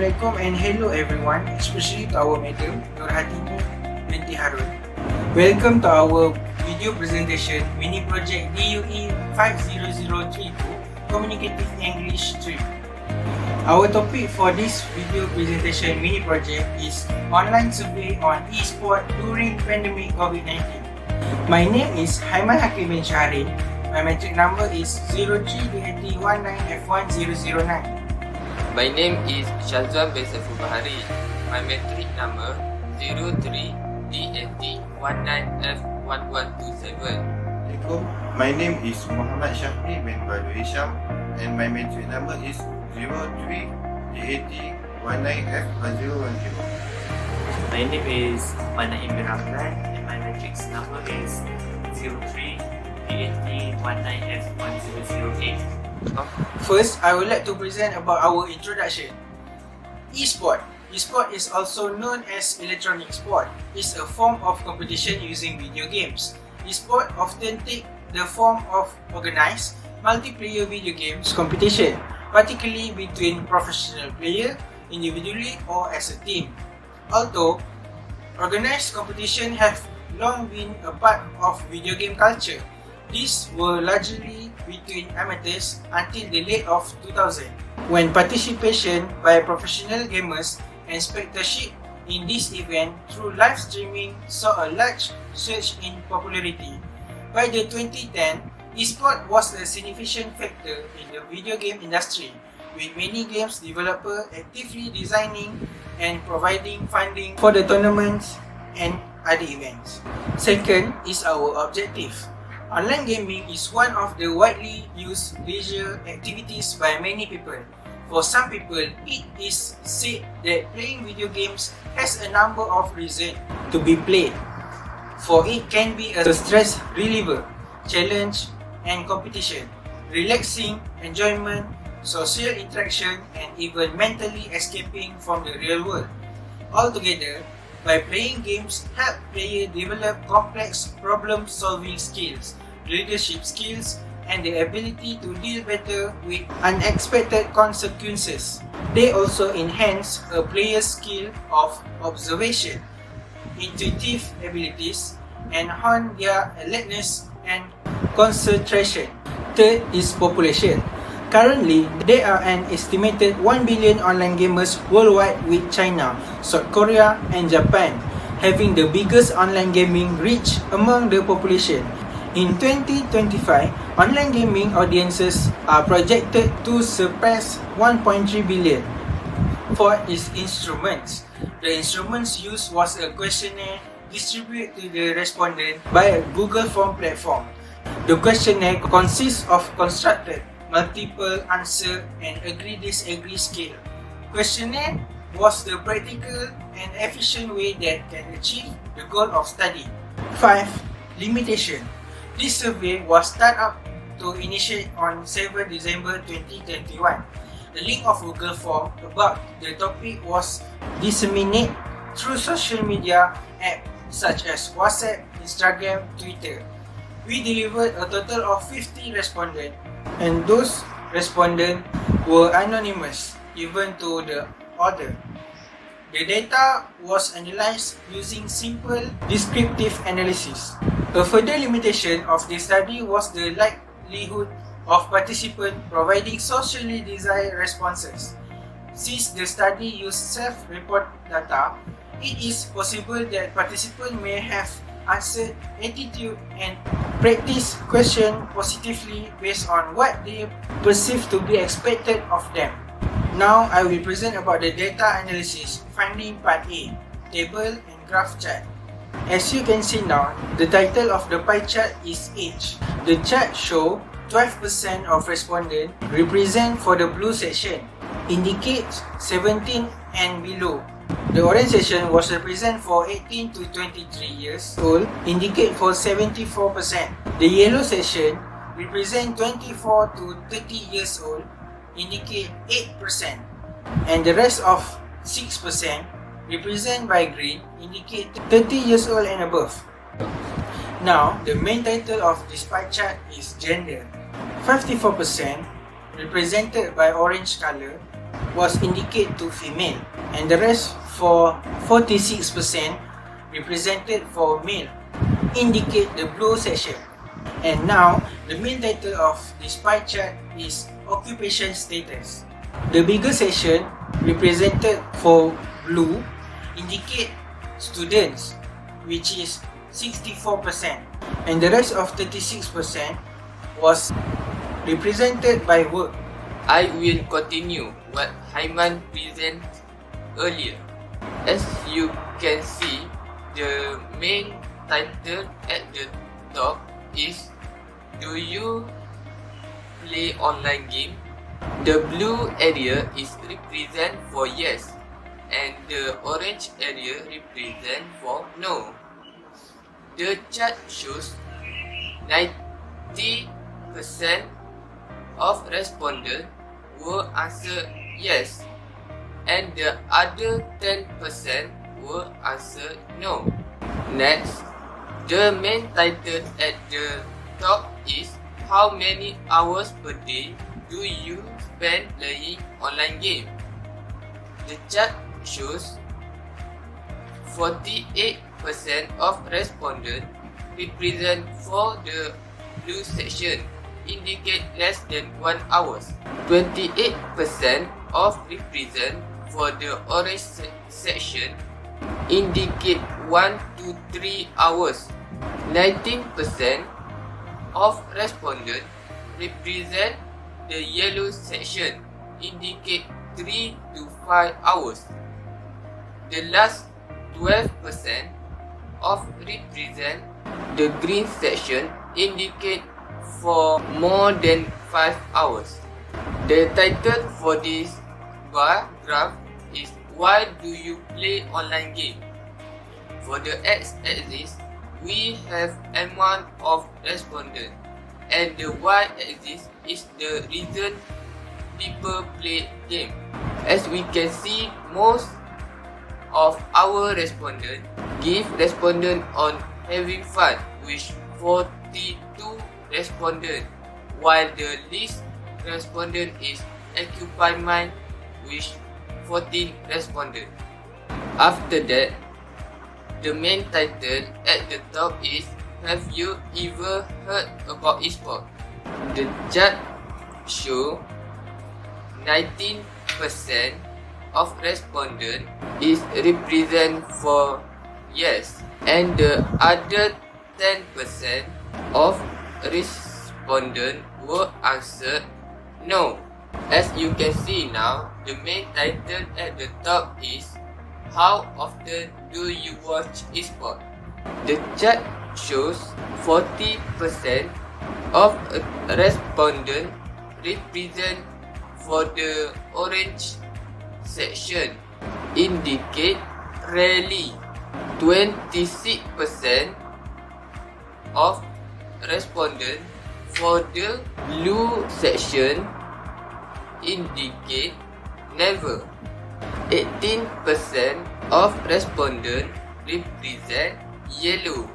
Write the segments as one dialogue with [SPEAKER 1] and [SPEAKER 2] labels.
[SPEAKER 1] Assalamualaikum and hello everyone, especially to our madam, Nur Hatini binti Harun. Welcome to our video presentation mini project DUE 50032 Communicative English 3. Our topic for this video presentation mini project is online survey on e-sport during pandemic COVID-19. My name is Haiman Hakim bin Shahrin. My metric number is 03DAT19F1009.
[SPEAKER 2] My name is Shazwan bin Saiful Bahari. My metric number 03DAT19F1127.
[SPEAKER 3] My name is Muhammad Syafri bin Badu Hisham and my metric number is 03DAT19F1010.
[SPEAKER 4] My name is Manaim bin Rahman and my matrix number is 03DAT19F1008.
[SPEAKER 1] First, I would like to present about our introduction. E-sport. E-sport is also known as electronic sport. It's a form of competition using video games. E-sport often take the form of organized multiplayer video games competition, particularly between professional players, individually or as a team. Although organized competition have long been a part of video game culture, these were largely between amateurs until the late of 2000, when participation by professional gamers and spectatorship in this event through live streaming saw a large surge in popularity. By the 2010, eSport was a significant factor in the video game industry, with many games developers actively designing and providing funding for the tournaments and other events. Second is our objective. Online gaming is one of the widely used leisure activities by many people. For some people, it is said that playing video games has a number of reasons to be played. For it can be a stress reliever, challenge and competition, relaxing, enjoyment, social interaction and even mentally escaping from the real world. Altogether, by playing games help players develop complex problem-solving skills, leadership skills, and the ability to deal better with unexpected consequences. They also enhance a player's skill of observation, intuitive abilities, and hone their alertness and concentration. Third is population. Currently, there are an estimated 1 billion online gamers worldwide, with China, South Korea, and Japan having the biggest online gaming reach among the population. In 2025, online gaming audiences are projected to surpass 1.3 billion. For its instruments, the instruments used was a questionnaire distributed to the respondent by a Google Form platform. The questionnaire consists of constructed multiple answer and agree-disagree scale. Questionnaire was the practical and efficient way that can achieve the goal of study. 5. Limitation. This survey was started up to initiate on 7 December 2021. The link of Google Form about the topic was disseminated through social media apps such as WhatsApp, Instagram, Twitter. We delivered a total of 50 respondents, and those respondents were anonymous even to the author. The data was analyzed using simple descriptive analysis. A further limitation of the study was the likelihood of participants providing socially desired responses. Since the study used self-report data, it is possible that participants may have answered attitude and practice questions positively based on what they perceive to be expected of them. Now, I will present about the data analysis finding part A, table and graph chart. As you can see now, the title of the pie chart is age. The chart shows 12% of respondents represent for the blue section, indicates 17 and below. The orange section was represent for 18 to 23 years old, indicate for 74%. The yellow section represent 24 to 30 years old, indicate 8%. And the rest of 6% represent by green, indicate 30 years old and above. Now, the main title of this pie chart is gender. 54% represented by orange color, was indicate to female, and the rest for 46% represented for male, indicate the blue section. And now, the main title of this pie chart is occupation status. The bigger section represented for blue indicate students, which is 64%, and the rest of 36% was represented by work.
[SPEAKER 2] I will continue what Haiman presented earlier. As you can see, the main title at the top is "Do you play online game?" The blue area is represent for yes, and the orange area represent for no. The chart shows 90% of respondents will answer yes, and the other 10% will answer no. Next, the main title at the top is "How many hours per day do you spend playing online game?" The chart shows 48% of respondents represent for the blue section, indicate less than 1 hour. 28% of represent for the orange section, indicate 1 to 3 hours. 19% of respondents represent the yellow section, indicate 3 to 5 hours. The last 12% of represent the green section, indicate for more than 5 hours. The title for this bar graph is "Why do you play online game?" For the x-axis, we have amount of respondents, and the y-axis is the reason people play game. As we can see, most of our respondents give respondent on having fun, with 42 respondents, while the least respondent is occupy mind with 14 respondents. After that, the main title at the top is "Have you ever heard about eSport?" The chart show 19% of respondents is represent for yes, and the other 10% of respondents will answer no. As you can see now, the main title at the top is "How often do you watch eSport?" The chart shows 40% of respondents represent for the orange section, indicate rarely. 26% of respondents for the blue section, indicate never. 18% of respondents represent yellow,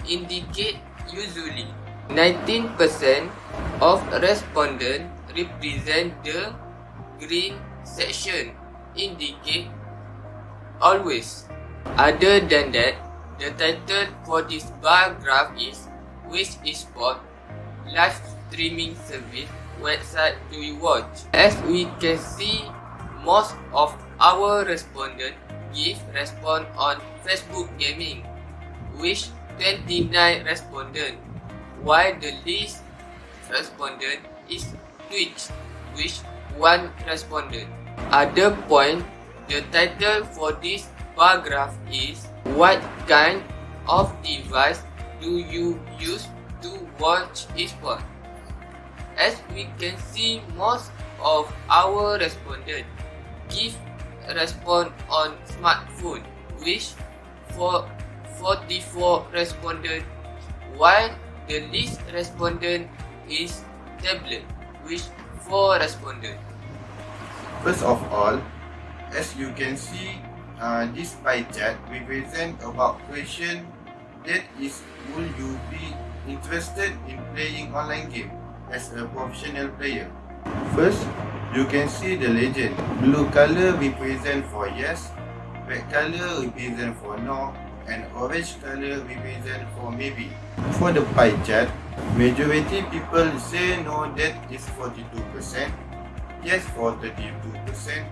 [SPEAKER 2] indicate usually. 19% of respondents represent the green section, indicate always. Other than that, the title for this bar graph is "Which eSport live streaming service website do you watch?" As we can see, most of our respondents give response on Facebook gaming, with 29 respondents, while the least respondent is Twitch, with 1 respondent. Other point, the title for this bar graph is "What kind of device do you use to watch eSport?" As we can see, most of our respondents give response on smartphone, with 44 respondents, while the least respondent is tablet, with 4 respondents.
[SPEAKER 3] First of all, as you can see, this pie chart represents about question that is, will you be interested in playing online game as a professional player? First, you can see the legend. Blue color represent for yes, red color represent for no, and orange color represent for maybe. For the pie chart, majority people say no, that is 42%, yes for 32%,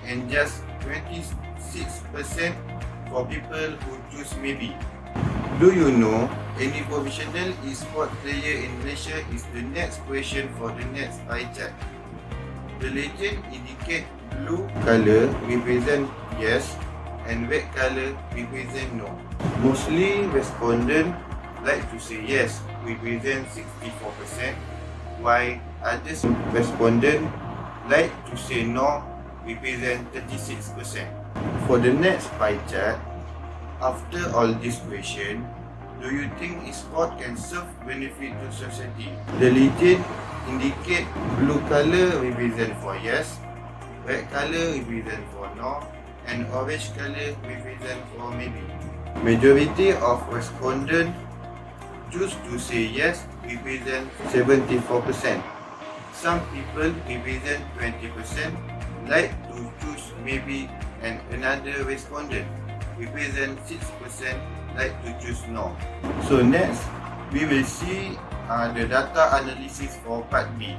[SPEAKER 3] and just 26% for people who choose maybe. Do you know any professional e-sport player in Malaysia is the next question for the next pie chart. The legend indicate blue color represent yes and red color represent no. Mostly respondent like to say yes, represent 64%, while others respondent like to say no, represent 36%. For the next pie chart, after all this question, do you think e-sport can serve benefit to society? The legend indicate blue color represent for yes, red color represent for no, and orange color represent for maybe. Majority of respondents choose to say yes, represent 74%. Some people represent 20% like to choose maybe, and another respondent represent 6% like to choose no. So next, we will see the data analysis for part B.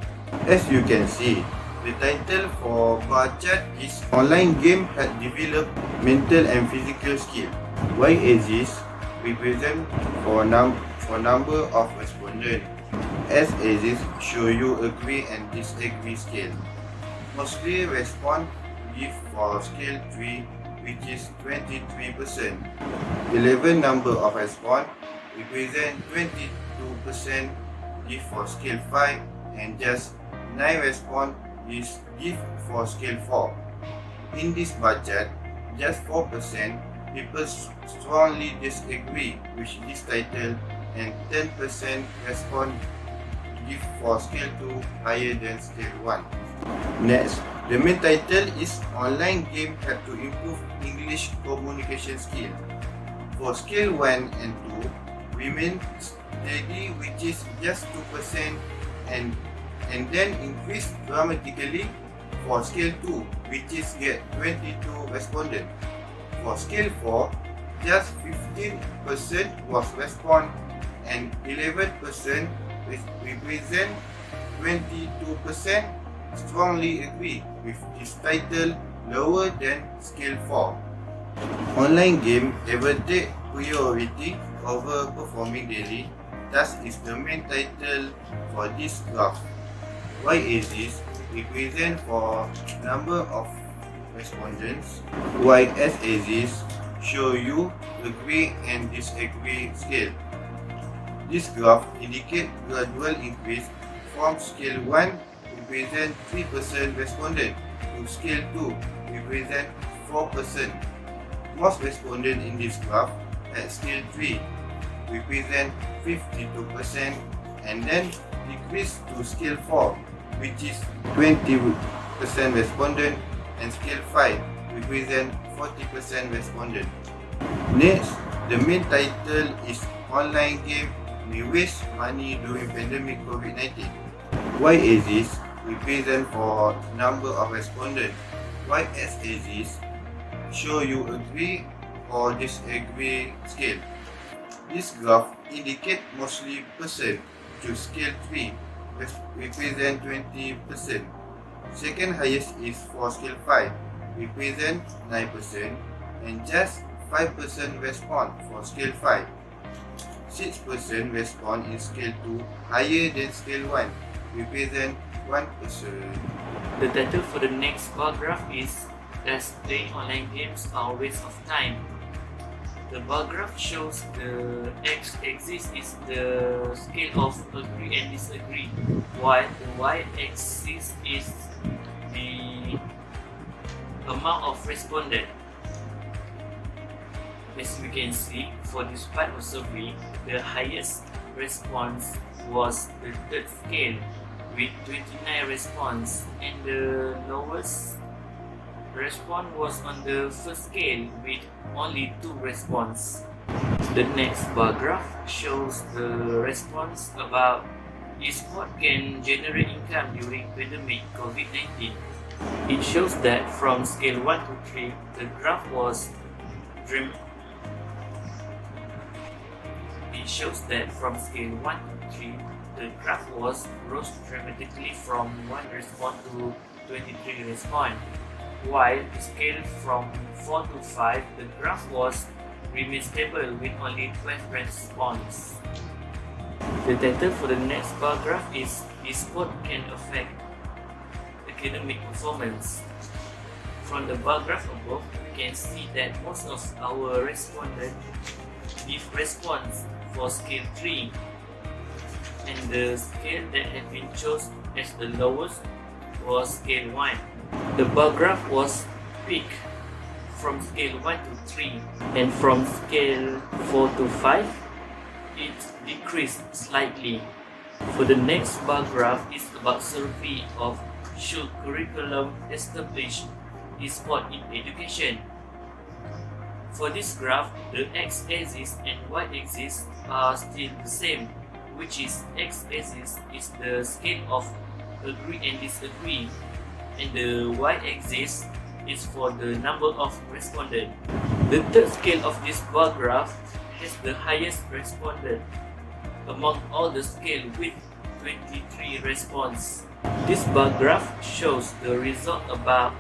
[SPEAKER 3] As you can see, the title for bar chart is Online Game Had Developed Mental and Physical Skill. Y-axis represent for number of respondents. S-axis show you agree and disagree scale. Mostly respond give for scale 3, which is 23%. 11 number of response represent 22% give for scale 5, and just 9 response is give for scale 4. In this bar chart, just 4% people strongly disagree with this title, and 10% respond give for scale 2 higher than scale 1. Next, the main title is Online Game Have to Improve English Communication Skill. For scale 1 and 2, remain steady, which is just 2%, and then increase dramatically for scale 2, which is get 22 respondents. For scale 4, just 15% was respond, and 11% represent 22% strongly agree with this title lower than scale 4. Online game ever take priority over performing daily, thus is the main title for this graph. Y-axis represent for number of respondents, while S-axis show you agree and disagree scale. This graph indicate gradual increase from scale 1 represent 3% respondent to scale 2 represent 4%. Most respondent in this graph at scale 3 represent 52%, and then decrease to scale 4, which is 20% respondent, and scale 5 represent 40% respondent. Next, the main title is Online Game May Waste Money During Pandemic COVID-19. Y-axis represent for number of respondents, while S-axis show you agree or disagree scale. This graph indicate mostly person to scale 3 represent 20%. Second highest is for scale 5 represent 9%, and just 5% respond for scale 5. 6% respond in scale 2 higher than scale 1 represent 1%.
[SPEAKER 4] The title for the next bar graph is Does Playing Online Games Are a Waste of Time? The bar graph shows the x-axis is the scale of agree and disagree, while the y-axis is the amount of respondent. As we can see, for this part of survey, the highest response was the third scale with 29 response, and the lowest response was on the first scale with only 2 response. The next bar graph shows the response about Esport can generate income during pandemic COVID-19. It shows that from scale 1 to 3, the graph was dramatic. It shows that from scale 1 to 3, the graph rose dramatically from 1 response to 23 response, while the scale from 4 to 5, the graph remained stable with only 12 responses. The data for the next bar graph is esport can affect academic performance. From the bar graph above, we can see that most of our respondents give response for scale 3, and the scale that had been chosen as the lowest was scale 1. The bar graph was peak from scale 1 to 3, and from scale 4 to 5, it decreased slightly. For the next bar graph is about survey of should curriculum establish esport in education. For this graph, the x-axis and y-axis are still the same, which is x-axis is the scale of agree and disagree, and the y-axis is for the number of respondents. The third scale of this bar graph has the highest respondent among all the scale with 23 response. This bar graph shows the result about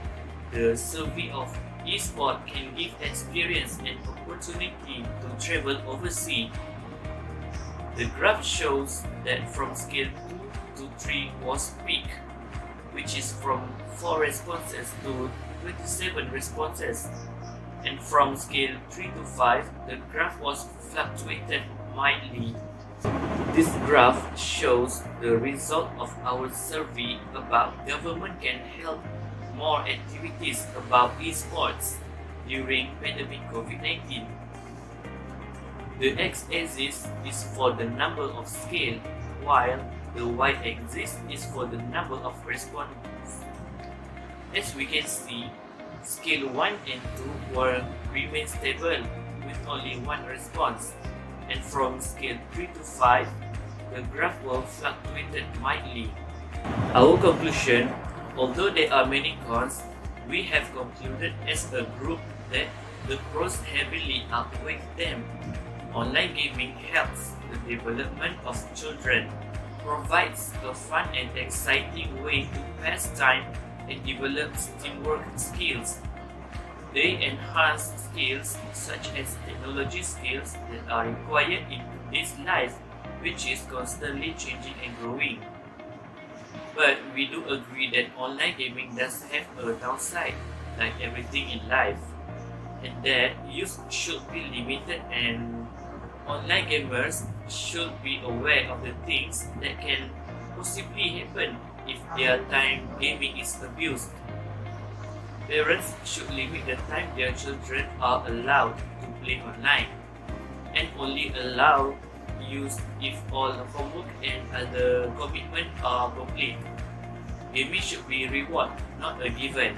[SPEAKER 4] the survey of esport can give experience and opportunity to travel overseas. The graph shows that from scale 2 to 3 was peak, which is from 4 responses to 27 responses, and from scale 3 to 5, the graph was fluctuated mildly. This graph shows the result of our survey about government can help more activities about esports during pandemic COVID-19. The x-axis is for the number of scale, while the y-axis is for the number of respondents. As we can see, scale 1 and 2 will remain stable with only 1 response, and from scale 3 to 5, the graph will fluctuate mildly. Our conclusion: although there are many cons, we have concluded as a group that the pros heavily outweigh them. Online gaming helps the development of children, provides a fun and exciting way to pass time and develop teamwork skills. They enhance skills such as technology skills that are required in today's life, which is constantly changing and growing. But we do agree that online gaming does have a downside, like everything in life, and that use should be limited, and online gamers should be aware of the things that can possibly happen if their time gaming is abused. Parents should limit the time their children are allowed to play online, and only allow use if all homework and other commitments are complete. Gaming should be reward, not a given.